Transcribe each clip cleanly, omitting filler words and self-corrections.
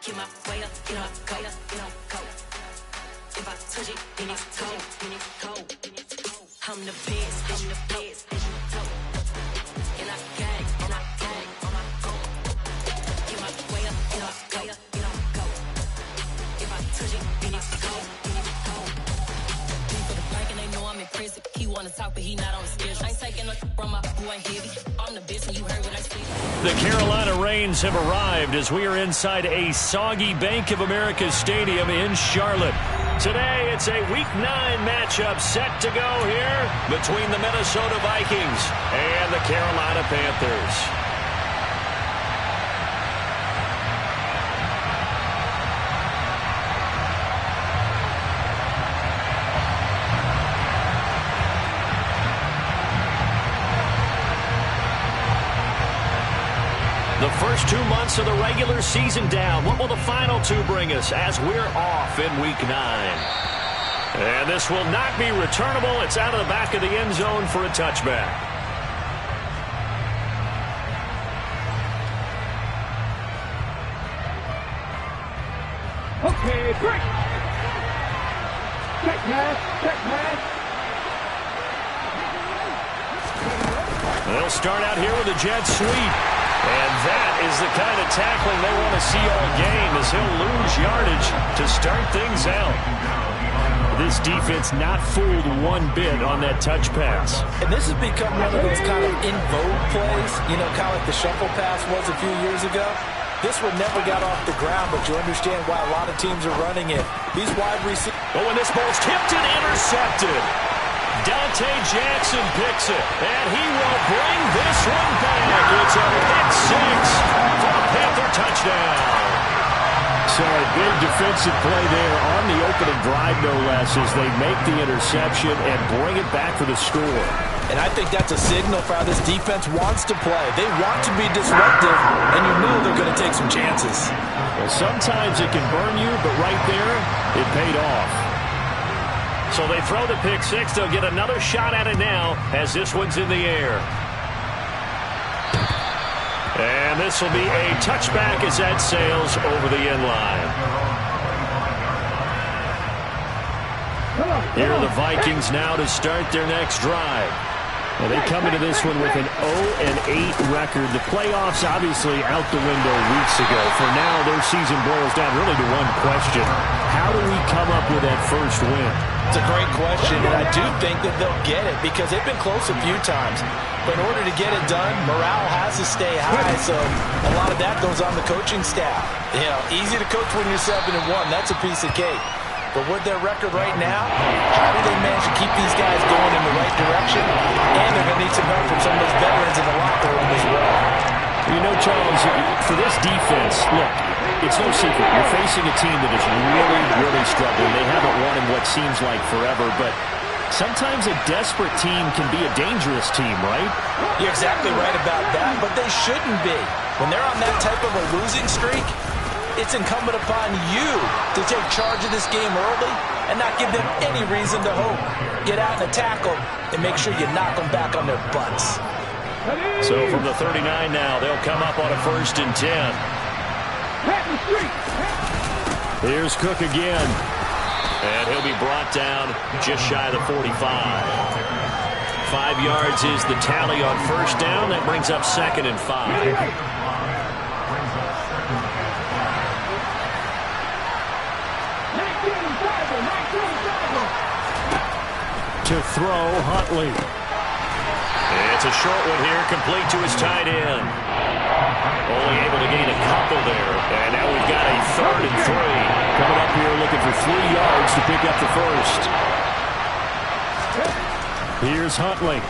Get my way up, get up, go, go. If I touch it, then it's cold. I'm the best, and you know. And I gang, on my phone. Get my way up, get up, go. If I touch it, then it's cold. For the bank and they know I'm in prison. He wanna talk, but he not on the schedule. I ain't taking no from my boy heavy. I'm the best, and you heard what I said. The Carolina Rains have arrived as we are inside a soggy Bank of America Stadium in Charlotte. Today, it's a Week 9 matchup set to go here between the Minnesota Vikings and the Carolina Panthers. The first 2 months of the regular season down. What will the final two bring us as we're off in Week 9? And this will not be returnable. It's out of the back of the end zone for a touchback. Okay, break. Check pass. They'll start out here with a jet sweep. And that is the kind of tackling they want to see all game, as he'll lose yardage to start things out. This defense not fooled one bit on that touch pass. And this has become one of those kind of in vogue plays, you know, kind of like the shuffle pass was a few years ago. This one never got off the ground, but you understand why a lot of teams are running it. These wide receivers. Oh, and this ball's tipped and intercepted. Dante Jackson picks it, and he will bring this one back. It's a pick six for a Panther touchdown. So a big defensive play there on the opening drive, no less, as they make the interception and bring it back for the score. And I think that's a signal for how this defense wants to play. They want to be disruptive, and you know they're going to take some chances. Well, sometimes it can burn you, but right there, it paid off. So they throw the pick six. They'll get another shot at it now as this one's in the air. And this will be a touchback as that sails over the end line. Here are the Vikings now to start their next drive. Well, they come into this one with an 0-8 record. The playoffs obviously out the window weeks ago. For now, their season boils down really to one question. How do we come up with that first win? It's a great question, and I do think that they'll get it because they've been close a few times. But in order to get it done, morale has to stay high, so a lot of that goes on the coaching staff. You know, easy to coach when you're 7-1. That's a piece of cake. But with their record right now, how do they manage to keep these guys going in the right direction? And they're going to need some help from some of those veterans in the locker room as well. You know, Charles, for this defense, look, it's no secret. You're facing a team that is really, really struggling. They haven't won in what seems like forever, but sometimes a desperate team can be a dangerous team, right? You're exactly right about that, but they shouldn't be. When they're on that type of a losing streak, it's incumbent upon you to take charge of this game early and not give them any reason to hope. Get out and tackle and make sure you knock them back on their butts. So from the 39 now, they'll come up on a 1st and 10. Here's Cook again. And he'll be brought down just shy of the 45. 5 yards is the tally on 1st down. That brings up 2nd and 5. To throw, Huntley. It's a short one here, complete to his tight end. Only able to gain a couple there. And now we've got a 3rd and 3. Coming up here looking for 3 yards to pick up the first. Here's Huntley.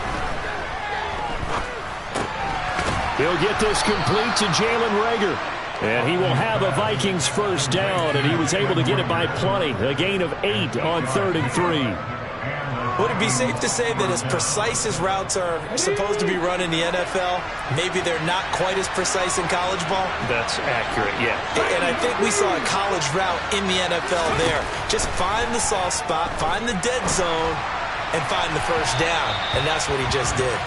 He'll get this complete to Jalen Reagor. And he will have a Vikings 1st down, and he was able to get it by plenty. A gain of 8 on 3rd and 3. Would it be safe to say that as precise as routes are supposed to be run in the NFL, maybe they're not quite as precise in college ball? That's accurate, yeah. And I think we saw a college route in the NFL there. Just find the soft spot, find the dead zone, and find the first down, and that's what he just did.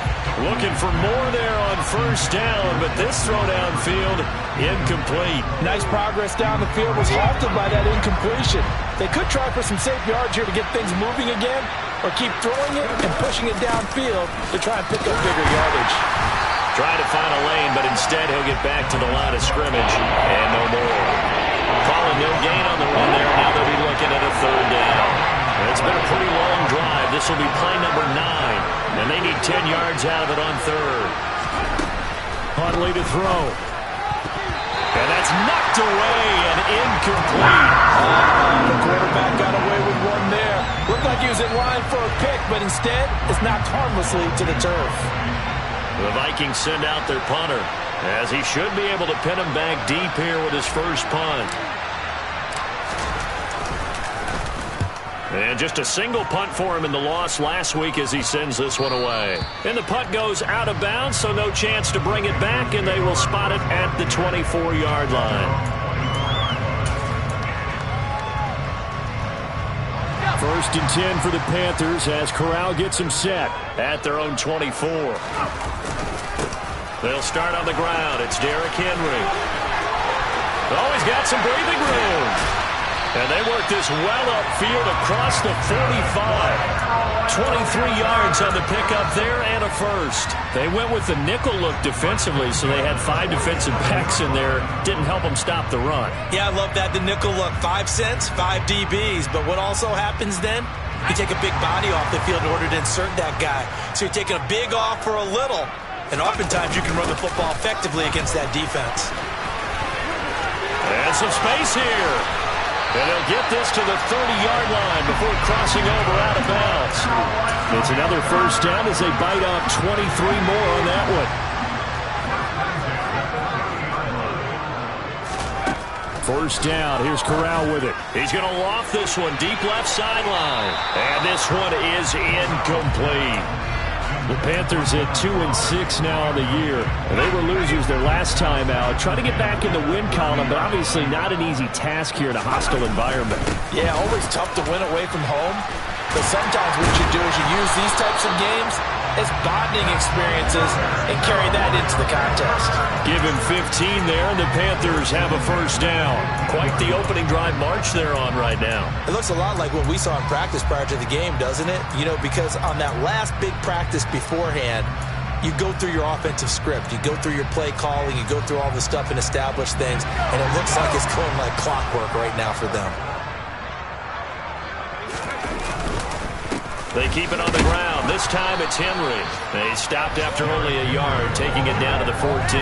Looking for more there on first down, but this throw downfield, incomplete. Nice progress down the field was halted by that incompletion. They could try for some safe yards here to get things moving again, or keep throwing it and pushing it downfield to try and pick up bigger yardage. Trying to find a lane, but instead he'll get back to the line of scrimmage, and no more. Calling no gain on the run there, now they'll be looking at a third down. It's been a pretty long drive. This will be play number 9, and they need 10 yards out of it on third. Huntley to throw. And that's knocked away and incomplete. The quarterback got away with one there. Looked like he was in line for a pick, but instead it's knocked harmlessly to the turf. The Vikings send out their punter, as he should be able to pin him back deep here with his first punt. And just a single punt for him in the loss last week as he sends this one away. And the punt goes out of bounds, so no chance to bring it back, and they will spot it at the 24-yard line. First and 10 for the Panthers as Corral gets them set at their own 24. They'll start on the ground. It's Derrick Henry. Oh, he's got some breathing room. And they work this well upfield across the 45. 23 yards on the pickup there and a first. They went with the nickel look defensively, so they had 5 defensive backs in there. Didn't help them stop the run. Yeah, I love that, the nickel look. 5 cents, 5 DBs. But what also happens then? You take a big body off the field in order to insert that guy. So you're taking a big off for a little. And oftentimes you can run the football effectively against that defense. And some space here. And they'll get this to the 30-yard line before crossing over out of bounds. It's another first down as they bite off 23 more on that one. First down. Here's Corral with it. He's going to loft this one deep left sideline. And this one is incomplete. The Panthers at 2-6 now on the year. And they were losers their last time out. Trying to get back in the win column, but obviously not an easy task here in a hostile environment. Yeah, always tough to win away from home. But sometimes what you do is you use these types of games as bonding experiences and carry that into the contest. Give him 15 there, and the Panthers have a first down. Quite the opening drive march they're on right now. It looks a lot like what we saw in practice prior to the game, doesn't it? You know, because on that last big practice beforehand, you go through your offensive script. You go through your play calling. You go through all the stuff and establish things. And it looks like it's going like clockwork right now for them. They keep it on the ground. This time it's Henry. They stopped after only a yard, taking it down to the 14.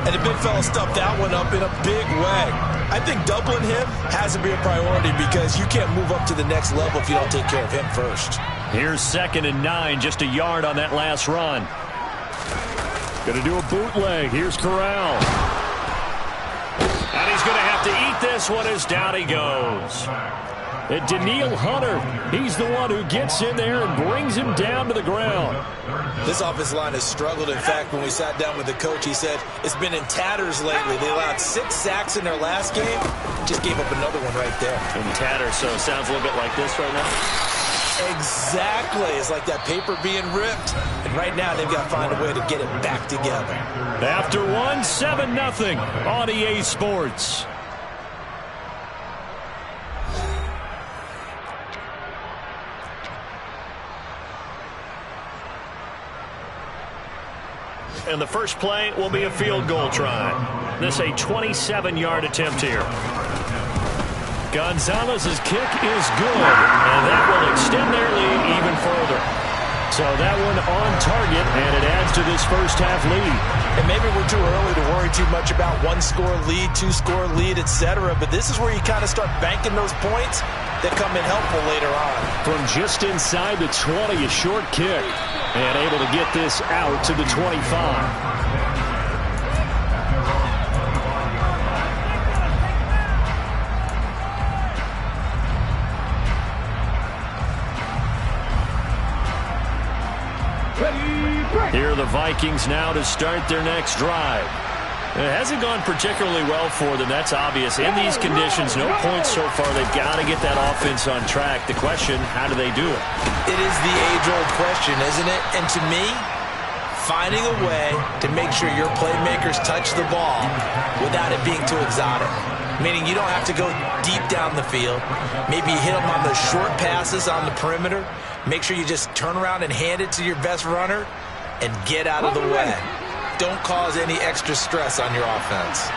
And the big fella stuffed that one up in a big way. I think doubling him has to be a priority because you can't move up to the next level if you don't take care of him first. Here's 2nd and 9, just a yard on that last run. Going to do a bootleg. Here's Corral. And he's going to have to eat this one as down he goes. And Daniil Hunter, he's the one who gets in there and brings him down to the ground. This offensive line has struggled. In fact, when we sat down with the coach, he said it's been in tatters lately. They allowed 6 sacks in their last game. Just gave up another one right there. In tatters, so it sounds a little bit like this right now. Exactly. It's like that paper being ripped. And right now they've got to find a way to get it back together. After one, 7-0 on EA Sports. And the first play will be a field goal try. This a 27-yard attempt here. Gonzalez's kick is good, and that will extend their lead even further. So that one on target, and it adds to this first half lead. And maybe we're too early to worry too much about 1-score lead, 2-score lead, etc. But this is where you kind of start banking those points that come in helpful later on. From just inside the 20, a short kick. And able to get this out to the 25. Here are the Vikings now to start their next drive. It hasn't gone particularly well for them. That's obvious. In these conditions, no points so far. They've got to get that offense on track. The question, how do they do it? It is the age-old question, isn't it? And to me, finding a way to make sure your playmakers touch the ball without it being too exotic. Meaning you don't have to go deep down the field. Maybe you hit them on those short passes on the perimeter. Make sure you just turn around and hand it to your best runner and get out of the way. Don't cause any extra stress on your offense.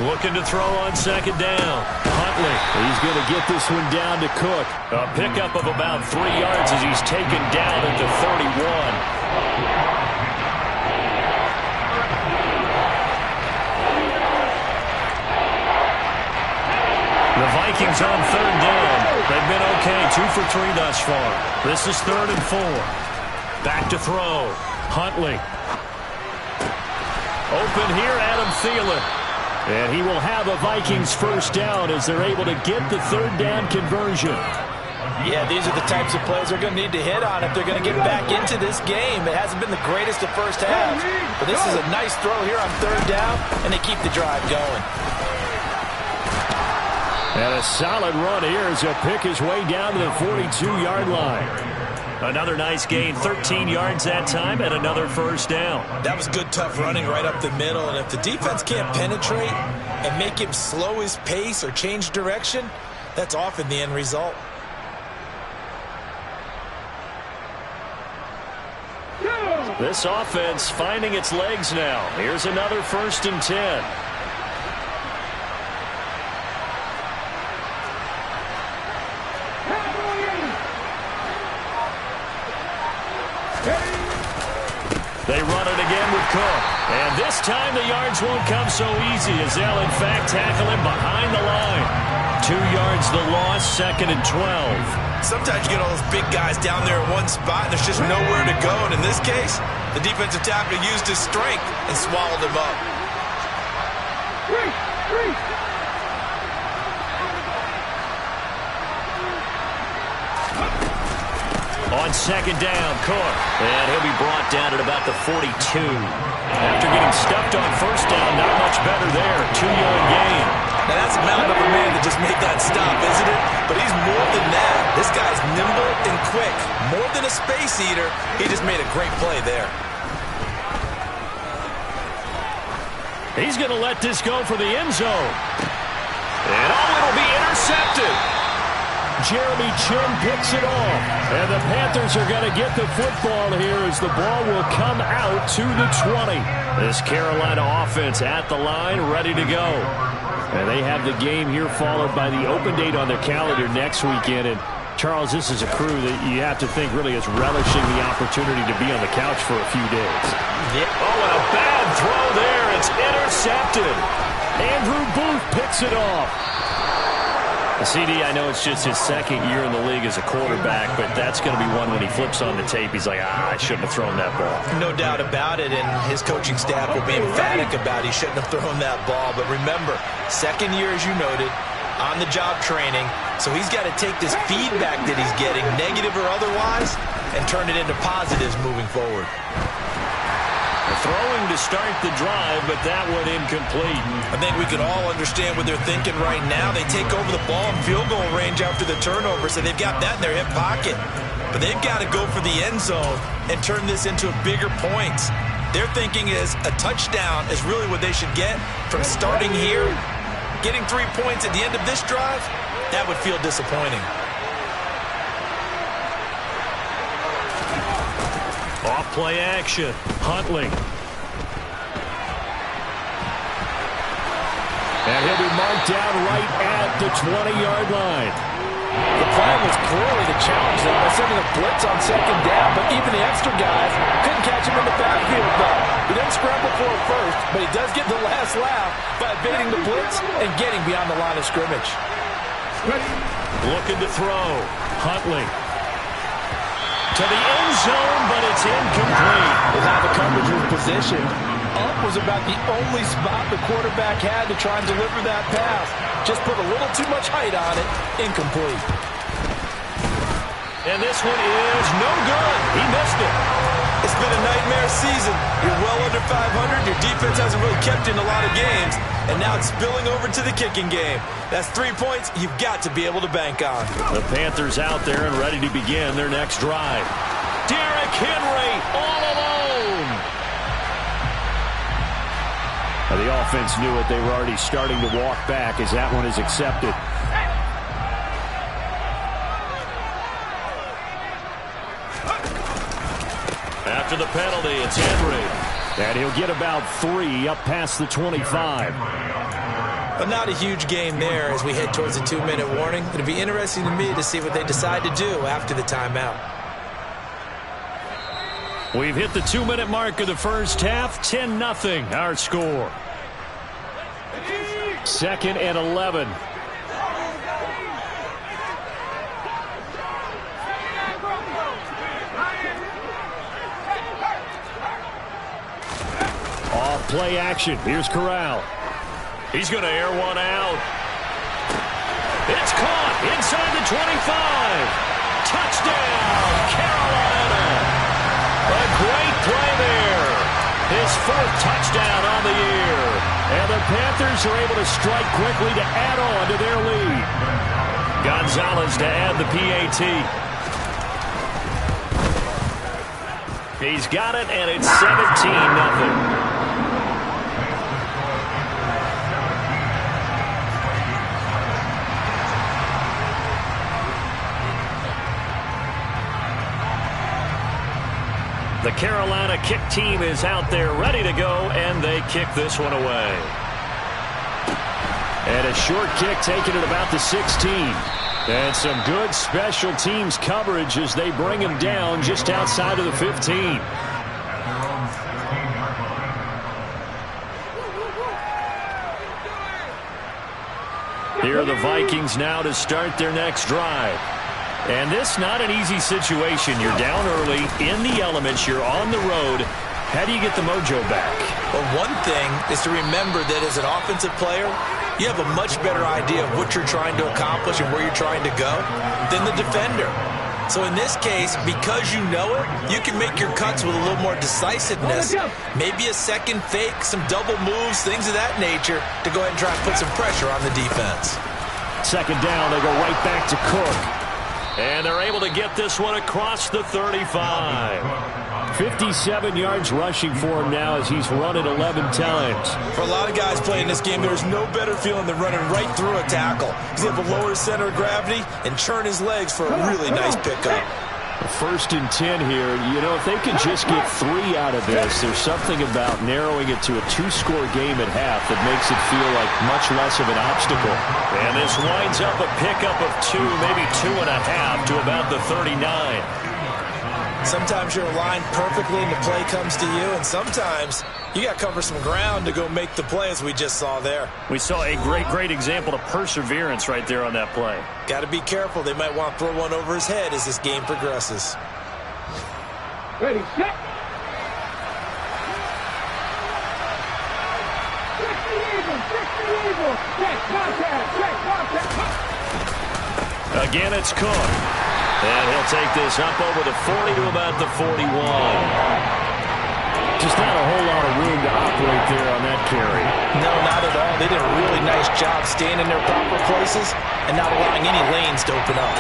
Looking to throw on second down. Huntley, he's going to get this one down to Cook. A pickup of about 3 yards as he's taken down at the 31. The Vikings on third down. They've been okay, 2 for 3 thus far. This is 3rd and 4. Back to throw. Huntley. Open here, Adam Thielen. And he will have a Vikings first down as they're able to get the third down conversion. Yeah, these are the types of plays they're going to need to hit on if they're going to get back into this game. It hasn't been the greatest of first halves, but this is a nice throw here on third down, and they keep the drive going. And a solid run here as he'll pick his way down to the 42-yard line. Another nice gain, 13 yards that time, and another first down. That was good, tough running right up the middle, and if the defense can't penetrate and make him slow his pace or change direction, that's often the end result. This offense finding its legs now. Here's another 1st and 10. They run it again with Cook. And this time the yards won't come so easy as they'll in fact tackle him behind the line. 2 yards the loss, 2nd and 12. Sometimes you get all those big guys down there in one spot and there's just nowhere to go. And in this case, the defensive tackle used his strength and swallowed him up. On second down, Cook. And he'll be brought down at about the 42. After getting stuffed on first down, not much better there. 2-yard gain. Now that's a mountain of a man that just made that stop, isn't it? But he's more than that. This guy's nimble and quick. More than a space eater, he just made a great play there. He's going to let this go for the end zone. And it'll be intercepted. Jeremy Chin picks it off. And the Panthers are going to get the football here as the ball will come out to the 20. This Carolina offense at the line, ready to go. And they have the game here followed by the open date on their calendar next weekend. And Charles, this is a crew that you have to think really is relishing the opportunity to be on the couch for a few days. Yeah. Oh, and a bad throw there. It's intercepted. Andrew Booth picks it off. CD, I know it's just his 2nd year in the league as a quarterback, but that's going to be one when he flips on the tape, he's like, I shouldn't have thrown that ball. No doubt about it, and his coaching staff will be emphatic about he shouldn't have thrown that ball. But remember, 2nd year, as you noted, on-the-job training, so he's got to take this feedback that he's getting, negative or otherwise, and turn it into positives moving forward. Throwing to start the drive, but that one incomplete. I think we can all understand what they're thinking right now. They take over the ball in field goal range after the turnover, so they've got that in their hip pocket. But they've got to go for the end zone and turn this into bigger points. Their thinking is a touchdown is really what they should get from starting here. Getting 3 points at the end of this drive, that would feel disappointing. Off play action. Huntley. And he'll be marked down right at the 20-yard line. The plan was clearly to challenge them by sending a blitz on second down, but even the extra guys couldn't catch him in the backfield, though. He didn't scramble for it first, but he does get the last laugh by evading the blitz and getting beyond the line of scrimmage. Looking to throw. Huntley. To the end zone, but it's incomplete. Well, now the coverage was positioned. Up was about the only spot the quarterback had to try and deliver that pass. Just put a little too much height on it. Incomplete. And this one is no good. He missed it. It's been a nightmare season. You're well under 500. Your defense hasn't really kept you in a lot of games. And now it's spilling over to the kicking game. That's 3 points you've got to be able to bank on. The Panthers out there and ready to begin their next drive. Derrick Henry all alone. The offense knew it. They were already starting to walk back as that one is accepted. After the penalty, it's Henry. And he'll get about 3 up past the 25. But not a huge gain there as we head towards the 2-minute warning. It'll be interesting to me to see what they decide to do after the timeout. We've hit the 2-minute mark of the first half. 10-0 our score. 2nd and 11. Off play action. Here's Corral. He's going to air one out. It's caught inside the 25. Touchdown, Carolina. A great play there. His 4th touchdown on the year. And the Panthers are able to strike quickly to add on to their lead. Gonzalez to add the PAT. He's got it, and it's 17-0. The Carolina kick team is out there ready to go, and they kick this one away. And a short kick taken at about the 16. And some good special teams coverage as they bring him down just outside of the 15. Here are the Vikings now to start their next drive. And this not an easy situation. You're down early, in the elements, you're on the road. How do you get the mojo back? Well, one thing is to remember that as an offensive player, you have a much better idea of what you're trying to accomplish and where you're trying to go than the defender. So in this case, because you know it, you can make your cuts with a little more decisiveness. Maybe a second fake, some double moves, things of that nature to go ahead and try and put some pressure on the defense. 2nd down, they go right back to Cook. And they're able to get this one across the 35. 57 yards rushing for him now as he's run it 11 times. For a lot of guys playing this game, there's no better feeling than running right through a tackle. He's able to lower his center of gravity and churn his legs for a really nice pickup. 1st and 10 here. You know, if they can just get 3 out of this, there's something about narrowing it to a 2-score game at half that makes it feel like much less of an obstacle. And this winds up a pickup of 2, maybe 2.5 to about the 39. Sometimes you're aligned perfectly and the play comes to you, and sometimes you got to cover some ground to go make the play as we just saw there. We saw a great example of perseverance right there on that play. Got to be careful. They might want to throw one over his head as this game progresses. Ready, set. Check the eagle, check the eagle. Check contact, check contact. Again, it's Cook. And he'll take this up over the 40 to about the 41. Just not a whole lot of room to operate there on that carry. No, not at all. They did a really nice job staying in their proper places and not allowing any lanes to open up.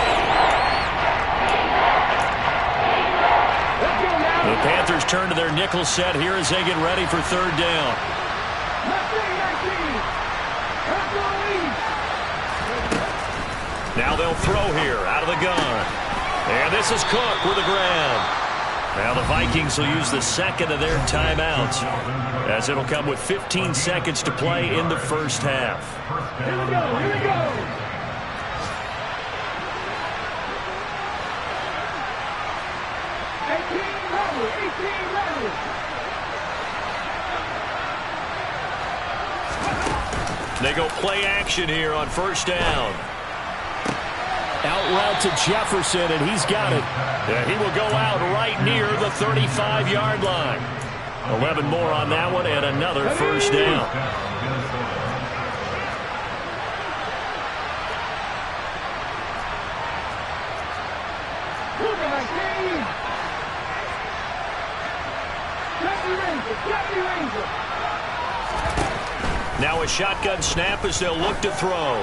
The Panthers turn to their nickel set here as they get ready for 3rd down. Now they'll throw here out of the gun. And this is Cook with the grab. Now the Vikings will use the 2nd of their timeouts as it'll come with 15 seconds to play in the first half. Here we go, here we go. They go play action here on 1st down. Out route to Jefferson, and he's got it. And he will go out right near the 35-yard line. 11 more on that one, and another 1st down. Move it like team. Deputy Ranger. Now a shotgun snap as they'll look to throw.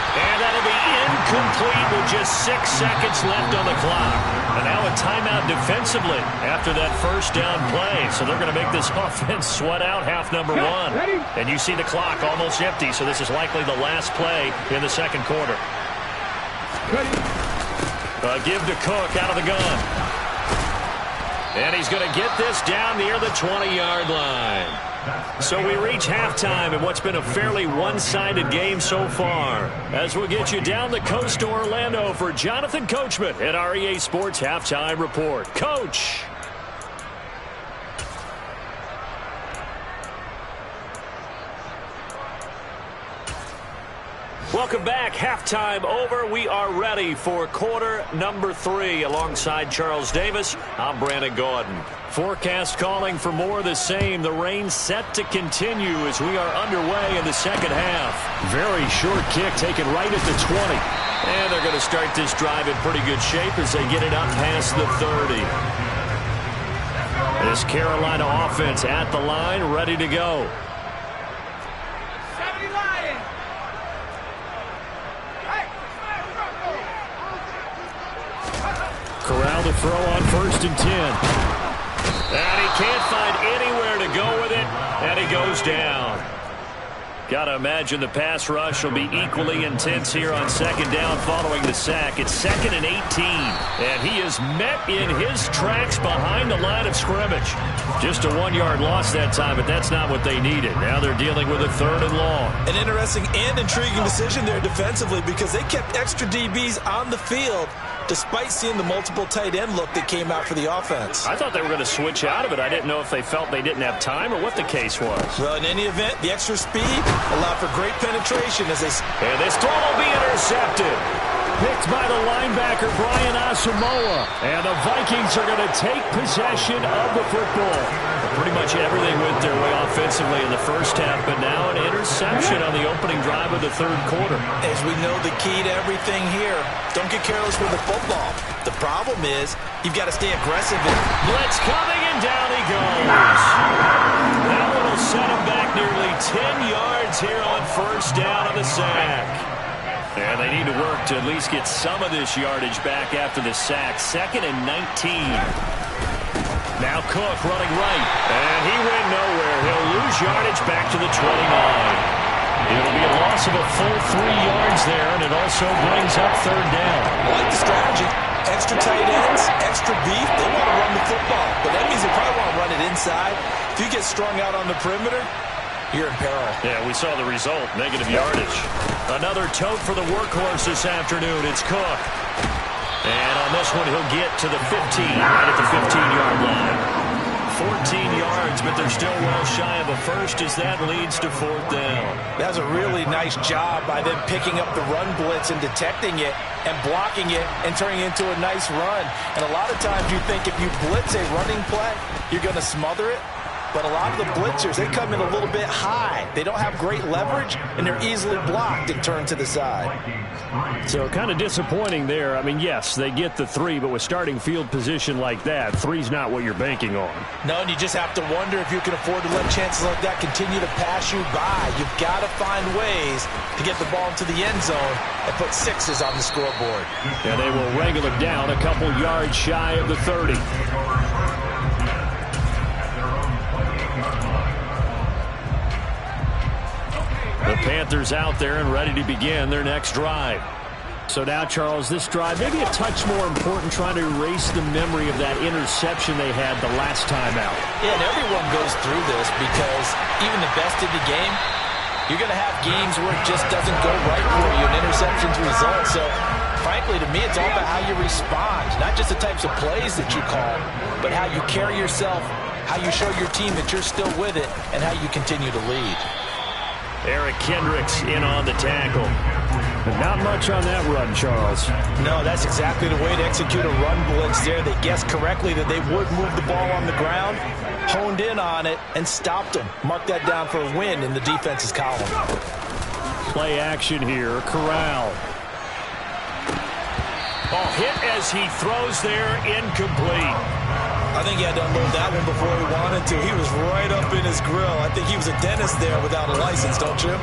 And that'll be incomplete with just 6 seconds left on the clock. And now a timeout defensively after that first down play. So they're going to make this offense sweat out half number one. And you see the clock almost empty, so this is likely the last play in the second quarter. Give to Cook out of the gun. And he's going to get this down near the 20-yard line. So we reach halftime in what's been a fairly one-sided game so far. As we'll get you down the coast to Orlando for Jonathan Coachman at our EA Sports Halftime Report. Coach! Welcome back. Halftime over. We are ready for quarter number 3. Alongside Charles Davis, I'm Brandon Gaudin. Forecast calling for more of the same. The rain set to continue as we are underway in the second half. Very short kick taken right at the 20. And they're going to start this drive in pretty good shape as they get it up past the 30. This Carolina offense at the line, ready to go. Corral to throw on 1st and 10. And he can't find anywhere to go with it, and he goes down. Got to imagine the pass rush will be equally intense here on second down following the sack. It's 2nd and 18, and he is met in his tracks behind the line of scrimmage. Just a 1-yard loss that time, but that's not what they needed. Now they're dealing with a 3rd and long. An interesting and intriguing decision there defensively because they kept extra DBs on the field despite seeing the multiple tight end look that came out for the offense. I thought they were going to switch out of it. I didn't know if they felt they didn't have time or what the case was. Well, in any event, the extra speed allowed for great penetration as they... And this throw will be intercepted. Picked by the linebacker, Brian Asamoah. And the Vikings are going to take possession of the football. Pretty much everything went their way offensively in the first half, but now an interception on the opening drive of the third quarter. As we know, the key to everything here, don't get careless with the football. The problem is you've got to stay aggressive. Blitz coming, and down he goes. That one will set him back nearly 10 yards here on first down on the sack. And they need to work to at least get some of this yardage back after the sack. 2nd and 19. Now Cook running right, and he went nowhere. He'll lose yardage back to the 29. It'll be a loss of a full 3 yards there, and it also brings up 3rd down. I like the strategy. Extra tight ends, extra beef. They want to run the football, but that means they probably want to run it inside. If you get strung out on the perimeter, you're in peril. Yeah, we saw the result, negative yardage. Another tote for the workhorse this afternoon. It's Cook. And on this one, he'll get to the 15, right at the 15-yard line. 14 yards, but they're still well shy of a first as that leads to 4th down. That was a really nice job by them picking up the run blitz and detecting it and blocking it and turning it into a nice run. And a lot of times you think if you blitz a running play, you're going to smother it. But a lot of the blitzers, they come in a little bit high. They don't have great leverage, and they're easily blocked and turned to the side. So kind of disappointing there. I mean, yes, they get the 3, but with starting field position like that, 3's not what you're banking on. No, and you just have to wonder if you can afford to let chances like that continue to pass you by. You've got to find ways to get the ball into the end zone and put 6s on the scoreboard. And they will wrangle it down a couple yards shy of the 30. The Panthers out there and ready to begin their next drive. So now, Charles, this drive maybe a touch more important, trying to erase the memory of that interception they had the last time out. Yeah, and everyone goes through this because even the best in the game, you're going to have games where it just doesn't go right for you, an interception's result. So, frankly, to me, it's all about how you respond, not just the types of plays that you call, but how you carry yourself, how you show your team that you're still with it, and how you continue to lead. Eric Kendricks in on the tackle. But not much on that run, Charles. No, that's exactly the way to execute a run blitz there. They guessed correctly that they would move the ball on the ground, honed in on it, and stopped them. Mark that down for a win in the defense's column. Play action here. Corral. Oh, hit as he throws there, incomplete. I think he had to unload that one before he wanted to. He was right up in his grill. I think he was a dentist there without a license, don't you?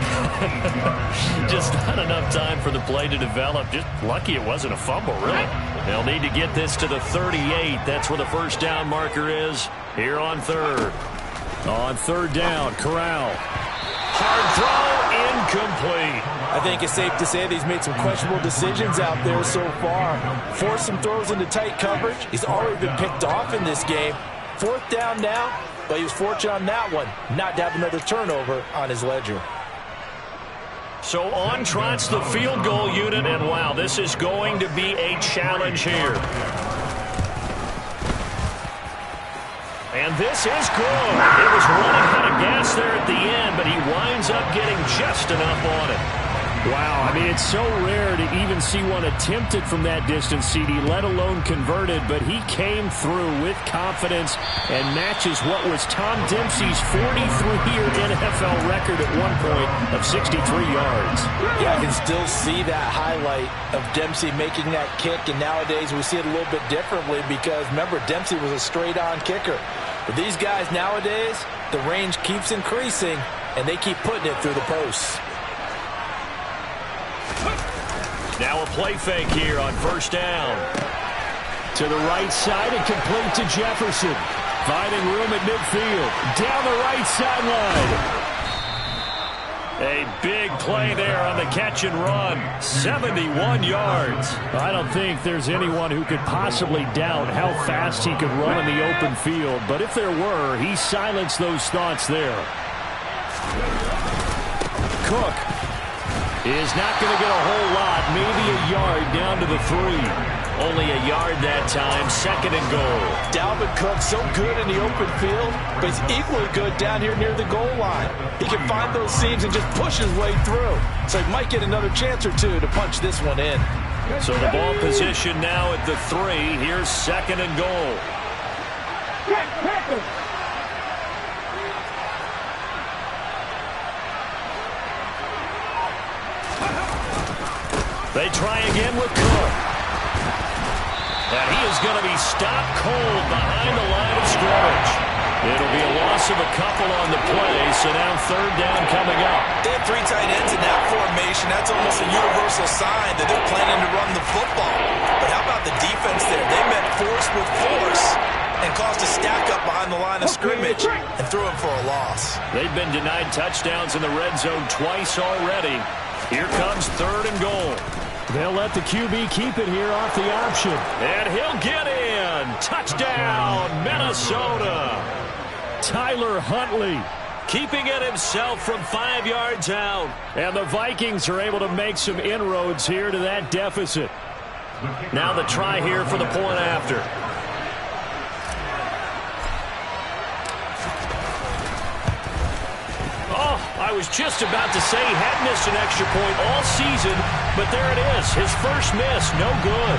Just not enough time for the play to develop. Just lucky it wasn't a fumble, really. They'll need to get this to the 38. That's where the first down marker is here on third. On third down, Corral. Hard throw, incomplete. I think it's safe to say that he's made some questionable decisions out there so far. Forced some throws into tight coverage. He's already been picked off in this game. Fourth down now, but he was fortunate on that one not to have another turnover on his ledger. So on trots the field goal unit, and wow, this is going to be a challenge here. And this is good. It was running out of gas there at the end, but he winds up getting just enough on it. Wow, I mean, it's so rare to even see one attempted from that distance, CD, let alone converted, but he came through with confidence and matches what was Tom Dempsey's 43-year NFL record at one point of 63 yards. Yeah, I can still see that highlight of Dempsey making that kick, and nowadays we see it a little bit differently because, remember, Dempsey was a straight-on kicker. But these guys nowadays, the range keeps increasing, and they keep putting it through the posts. Now a play fake here on first down. To the right side and complete to Jefferson. Finding room at midfield. Down the right sideline. A big play there on the catch and run. 71 yards. I don't think there's anyone who could possibly doubt how fast he could run in the open field. But if there were, he silenced those thoughts there. Cook is not going to get a whole lot, maybe a yard down to the 3. Only a yard that time, second and goal. Dalvin Cook so good in the open field, but he's equally good down here near the goal line. He can find those seams and just push his way through. So he might get another chance or two to punch this one in. So the ball position now at the 3. Here's second and goal. They try again with Cook. And he is going to be stopped cold behind the line of scrimmage. It'll be a loss of a couple on the play, so now third down coming up. They have 3 tight ends in that formation. That's almost a universal sign that they're planning to run the football. But how about the defense there? They met force with force and caused a stack up behind the line of scrimmage and threw him for a loss. They've been denied touchdowns in the red zone twice already. Here comes third and goal. They'll let the QB keep it here off the option. And he'll get in. Touchdown, Minnesota. Tyler Huntley keeping it himself from 5 yards out. And the Vikings are able to make some inroads here to that deficit. Now the try here for the point after. I was just about to say he had missed an extra point all season, but there it is. His first miss, no good.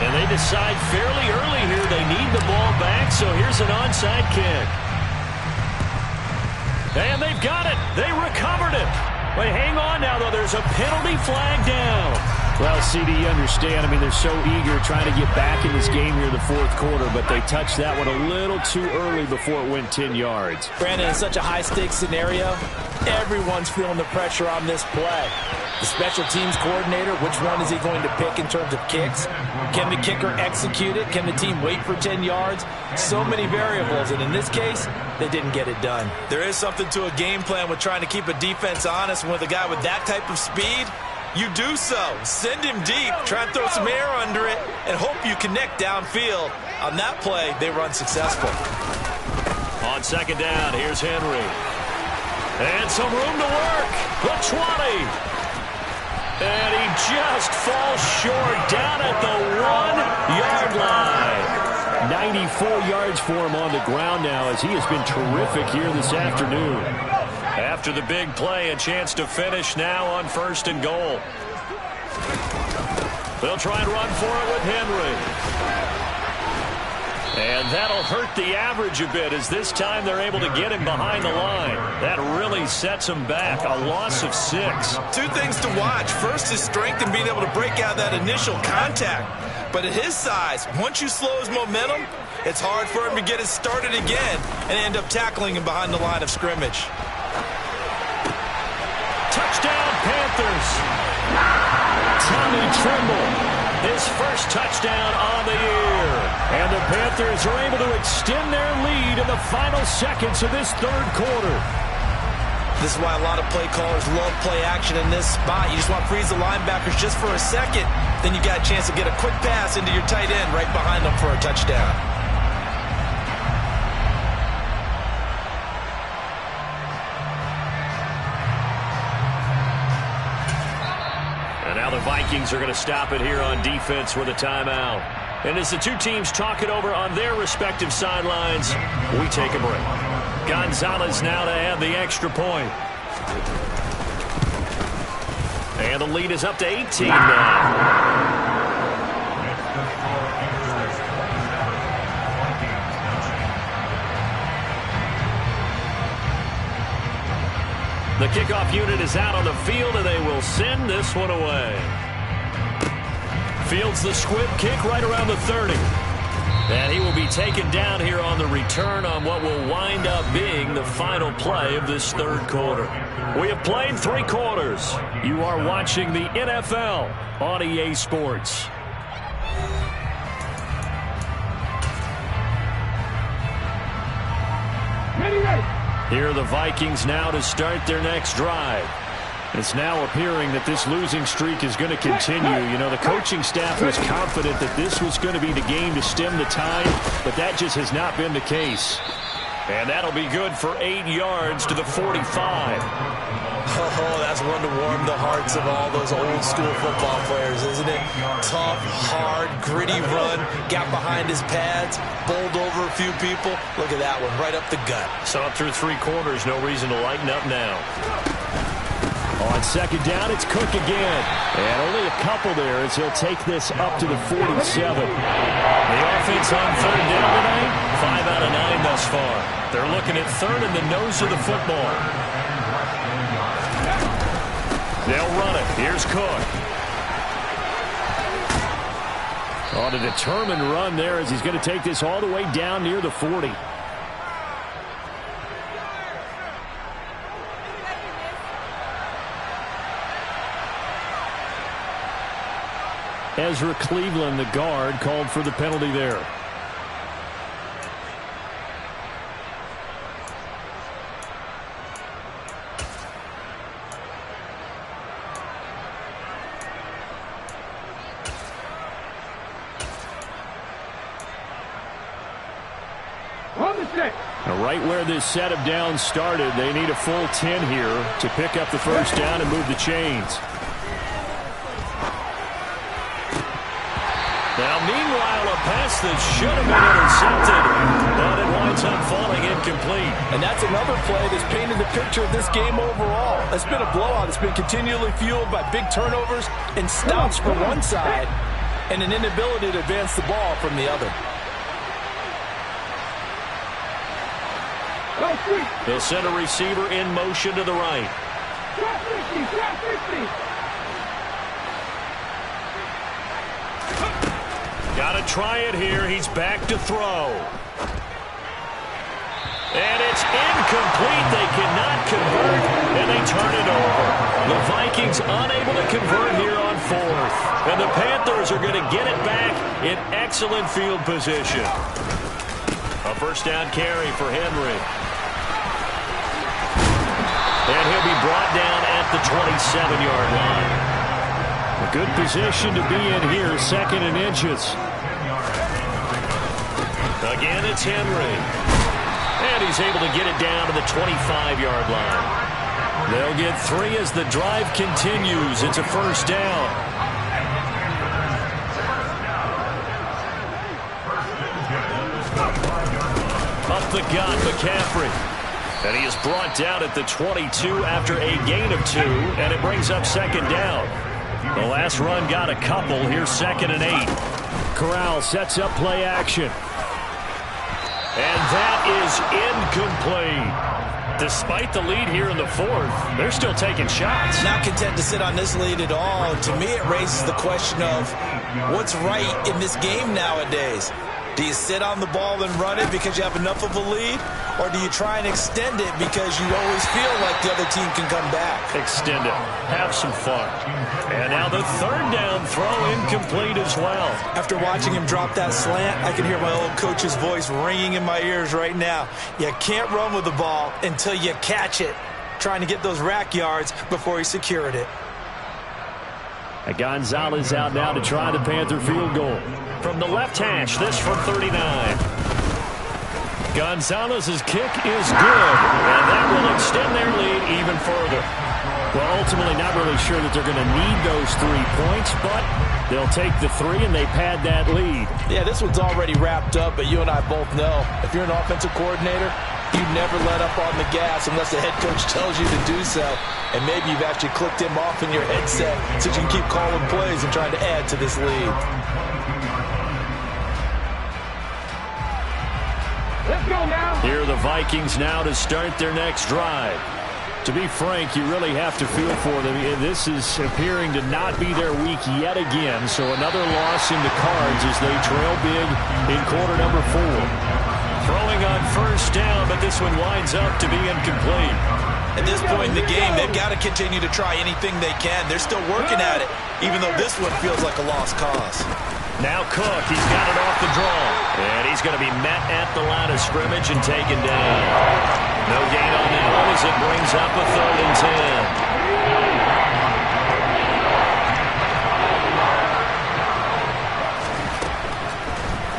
And they decide fairly early here they need the ball back, so here's an onside kick. And they've got it. They recovered it. Wait, hang on now, though. There's a penalty flag down. Well, CD, you understand. I mean, they're so eager trying to get back in this game here in the fourth quarter, but they touched that one a little too early before it went 10 yards. Brandon, in such a high-stakes scenario, everyone's feeling the pressure on this play. The special teams coordinator, which one is he going to pick in terms of kicks? Can the kicker execute it? Can the team wait for 10 yards? So many variables, and in this case, they didn't get it done. There is something to a game plan with trying to keep a defense honest. With a guy with that type of speed, you do so. Send him deep, try and throw some air under it, and hope you connect downfield. On that play, they were unsuccessful. On second down, here's Henry. And some room to work. The 20. And he just falls short down at the 1-yard line. 94 yards for him on the ground now as he has been terrific here this afternoon. After the big play, a chance to finish now on first and goal. They'll try and run for it with Henry. And that'll hurt the average a bit as this time they're able to get him behind the line. That really sets him back. A loss of 6. Two things to watch. First, his strength and being able to break out that initial contact. But at his size, once you slow his momentum, it's hard for him to get it started again and end up tackling him behind the line of scrimmage. Touchdown, Panthers. Tommy Tremble, his first touchdown on the year. And the Panthers are able to extend their lead in the final seconds of this third quarter. This is why a lot of play callers love play action in this spot. You just want to freeze the linebackers just for a second. Then you got a chance to get a quick pass into your tight end right behind them for a touchdown. And now the Vikings are going to stop it here on defense with a timeout. And as the two teams talk it over on their respective sidelines, we take a break. Gonzalez now to add the extra point. And the lead is up to 18 now. The kickoff unit is out on the field, and they will send this one away. Fields the squib kick right around the 30. And he will be taken down here on the return on what will wind up being the final play of this third quarter. We have played 3 quarters. You are watching the NFL on EA Sports. Here are the Vikings now to start their next drive. It's now appearing that this losing streak is going to continue. You know, the coaching staff was confident that this was going to be the game to stem the tide, but that just has not been the case. And that'll be good for 8 yards to the 45. Oh, that's one to warm the hearts of all those old school football players, isn't it? Tough, hard, gritty run, got behind his pads, bowled over a few people. Look at that one, right up the gut. Saw it through 3 quarters, no reason to lighten up now. On second down, it's Cook again. And only a couple there as he'll take this up to the 47. The offense on third down tonight, 5 out of 9 thus far. They're looking at third in the nose of the football. They'll run it. Here's Cook. On a determined run there as he's going to take this all the way down near the 40. Ezra Cleveland, the guard, called for the penalty there. Now, right where this set of downs started, they need a full 10 here to pick up the first down and move the chains. Now, meanwhile, a pass that should have been intercepted, but it winds up falling incomplete. And that's another play that's painted the picture of this game overall. It's been a blowout. It's been continually fueled by big turnovers and stops for one side and an inability to advance the ball from the other. They'll send a receiver in motion to the right. Got to try it here. He's back to throw. And it's incomplete. They cannot convert, and they turn it over. The Vikings unable to convert here on 4th. And the Panthers are going to get it back in excellent field position. A first down carry for Henry. And he'll be brought down at the 27-yard line. A good position to be in here, 2nd and inches. Again, it's Henry. And he's able to get it down to the 25-yard line. They'll get 3 as the drive continues. It's a first down. Up the gut, McCaffrey. And he is brought down at the 22 after a gain of 2, and it brings up 2nd down. The last run got a couple. Here's 2nd and 8. Corral sets up play action. And that is incomplete. Despite the lead here in the fourth, they're still taking shots. Not content to sit on this lead at all. To me, it raises the question of what's right in this game nowadays. Do you sit on the ball and run it because you have enough of a lead? Or do you try and extend it because you always feel like the other team can come back? Extend it. Have some fun. And now the third down throw incomplete as well. After watching him drop that slant, I can hear my old coach's voice ringing in my ears right now. You can't run with the ball until you catch it. Trying to get those rack yards before he secured it. Gonzalez out now to try the Panther field goal. From the left hash, this from 39. Gonzalez's kick is good, and that will extend their lead even further. Well, ultimately not really sure that they're going to need those 3 points, but they'll take the 3 and they pad that lead. Yeah, this one's already wrapped up, but you and I both know if you're an offensive coordinator, you never let up on the gas unless the head coach tells you to do so. And maybe you've actually clicked him off in your headset so you can keep calling plays and trying to add to this lead. Let's go now. Here are the Vikings now to start their next drive. To be frank, you really have to feel for them. This is appearing to not be their week yet again, so another loss in the cards as they trail big in quarter number 4. Throwing on first down, but this one winds up to be incomplete. At this point in the game, they've got to continue to try anything they can. They're still working at it, even though this one feels like a lost cause. Now Cook, he's got it off the draw. And he's going to be met at the line of scrimmage and taken down. No gain on that one as it brings up a 3rd and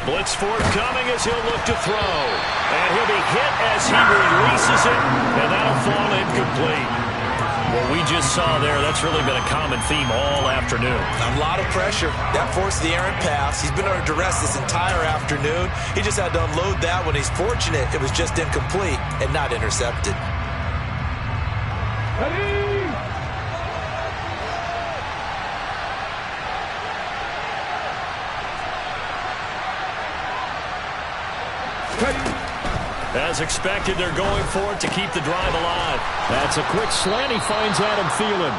10. Blitz forthcoming as he'll look to throw. And he'll be hit as he releases it, and that'll fall incomplete. What we just saw there, that's really been a common theme all afternoon. A lot of pressure. That forced the errant pass. He's been under duress this entire afternoon. He just had to unload that one. He's fortunate it was just incomplete and not intercepted. Ready? As expected, they're going for it to keep the drive alive. That's a quick slant. He finds Adam Thielen.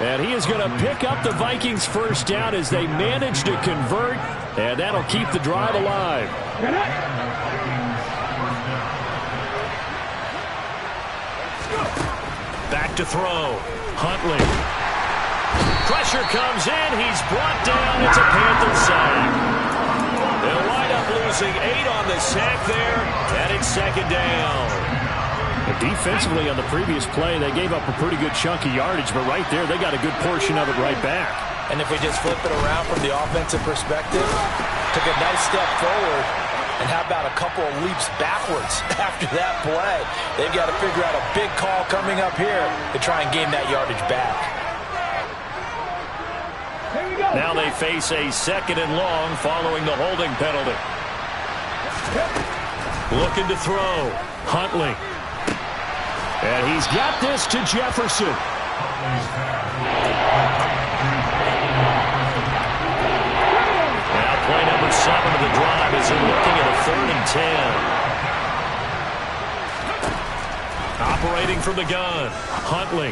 And he is going to pick up the Vikings' first down as they manage to convert. And that'll keep the drive alive. Back to throw. Huntley. Pressure comes in. He's brought down. It's a Panther sack. They'll wind up losing 8 on the sack there, and it's 2nd down. And defensively on the previous play, they gave up a pretty good chunk of yardage, but right there, they got a good portion of it right back. And if we just flip it around from the offensive perspective, took a nice step forward, and how about a couple of leaps backwards after that play? They've got to figure out a big call coming up here to try and gain that yardage back. Now they face a 2nd and long following the holding penalty. Looking to throw. Huntley. And he's got this to Jefferson. Now play number 7 of the drive as they're looking at a 3rd and 10. Operating from the gun. Huntley.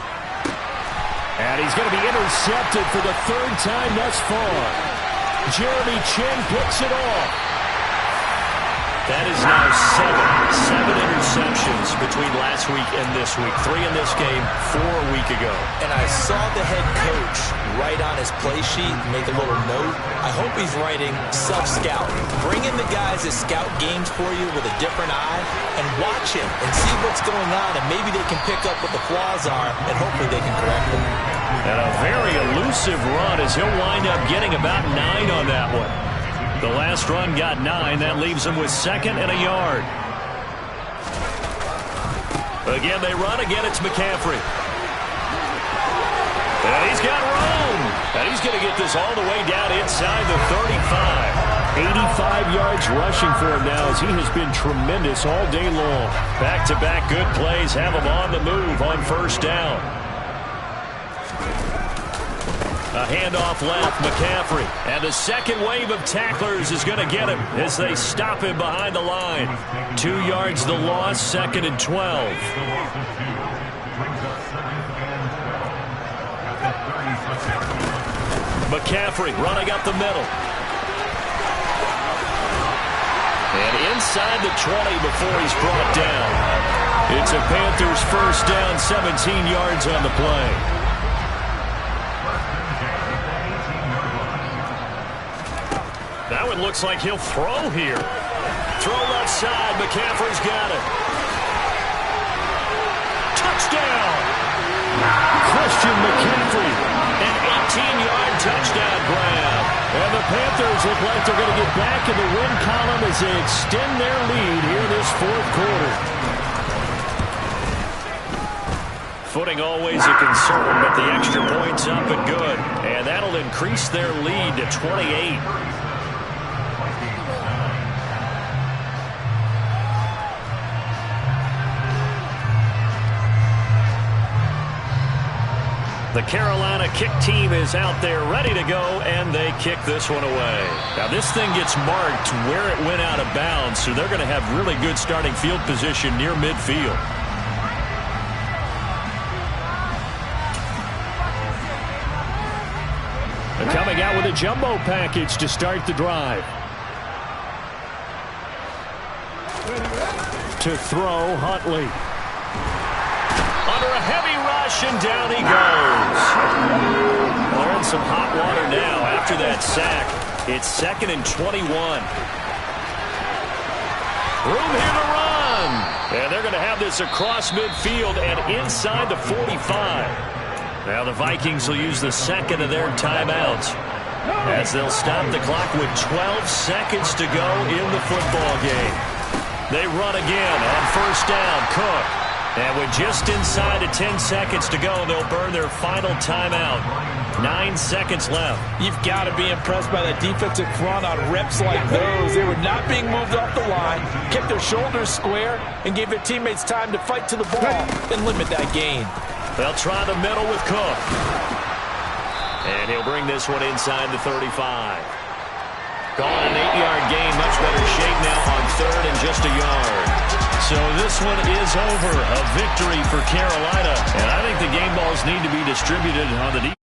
And he's going to be intercepted for the 3rd time thus far. Jeremy Chin picks it off. That is now 7 interceptions between last week and this week. 3 in this game, 4 a week ago. And I saw the head coach write on his play sheet, make a little note. I hope he's writing self-scout. Bring in the guys that scout games for you with a different eye and watch him and see what's going on, and maybe they can pick up what the flaws are, and hopefully they can correct them. And a very elusive run as he'll wind up getting about 9 on that one. The last run got 9. That leaves him with 2nd and a yard. Again, they run. Again, it's McCaffrey. And he's got room. And he's going to get this all the way down inside the 35. 85 yards rushing for him now as he has been tremendous all day long. Back-to-back good plays have him on the move on first down. A handoff left, McCaffrey. And the second wave of tacklers is going to get him as they stop him behind the line. 2 yards the loss, 2nd and 12. McCaffrey running up the middle. And inside the 20 before he's brought down. It's a Panthers first down, 17 yards on the play. Now it looks like he'll throw here. Throw left side. McCaffrey's got it. Touchdown! Christian McCaffrey. An 18-yard touchdown grab. And the Panthers look like they're going to get back in the win column as they extend their lead here this 4th quarter. Footing always a concern, but the extra point's up and good. And that'll increase their lead to 28. The Carolina kick team is out there ready to go, and they kick this one away. Now this thing gets marked where it went out of bounds, so they're going to have really good starting field position near midfield. They're coming out with a jumbo package to start the drive. To throw, Huntley. Under a heavy rush, and down he goes. Well, they're in some hot water now after that sack. It's 2nd and 21. Room here to run. And they're going to have this across midfield and inside the 45. Now the Vikings will use the 2nd of their timeouts as they'll stop the clock with 12 seconds to go in the football game. They run again on first down. Cook. And with just inside of 10 seconds to go, they'll burn their final timeout. 9 seconds left. You've got to be impressed by the defensive front on reps like those. They were not being moved off the line, kept their shoulders square, and gave their teammates time to fight to the ball and limit that gain. They'll try the middle with Cook. And he'll bring this one inside the 35. Gone an 8-yard gain, much better shape now on 3rd and just a yard. So this one is over. A victory for Carolina. And I think the game balls need to be distributed on the defense.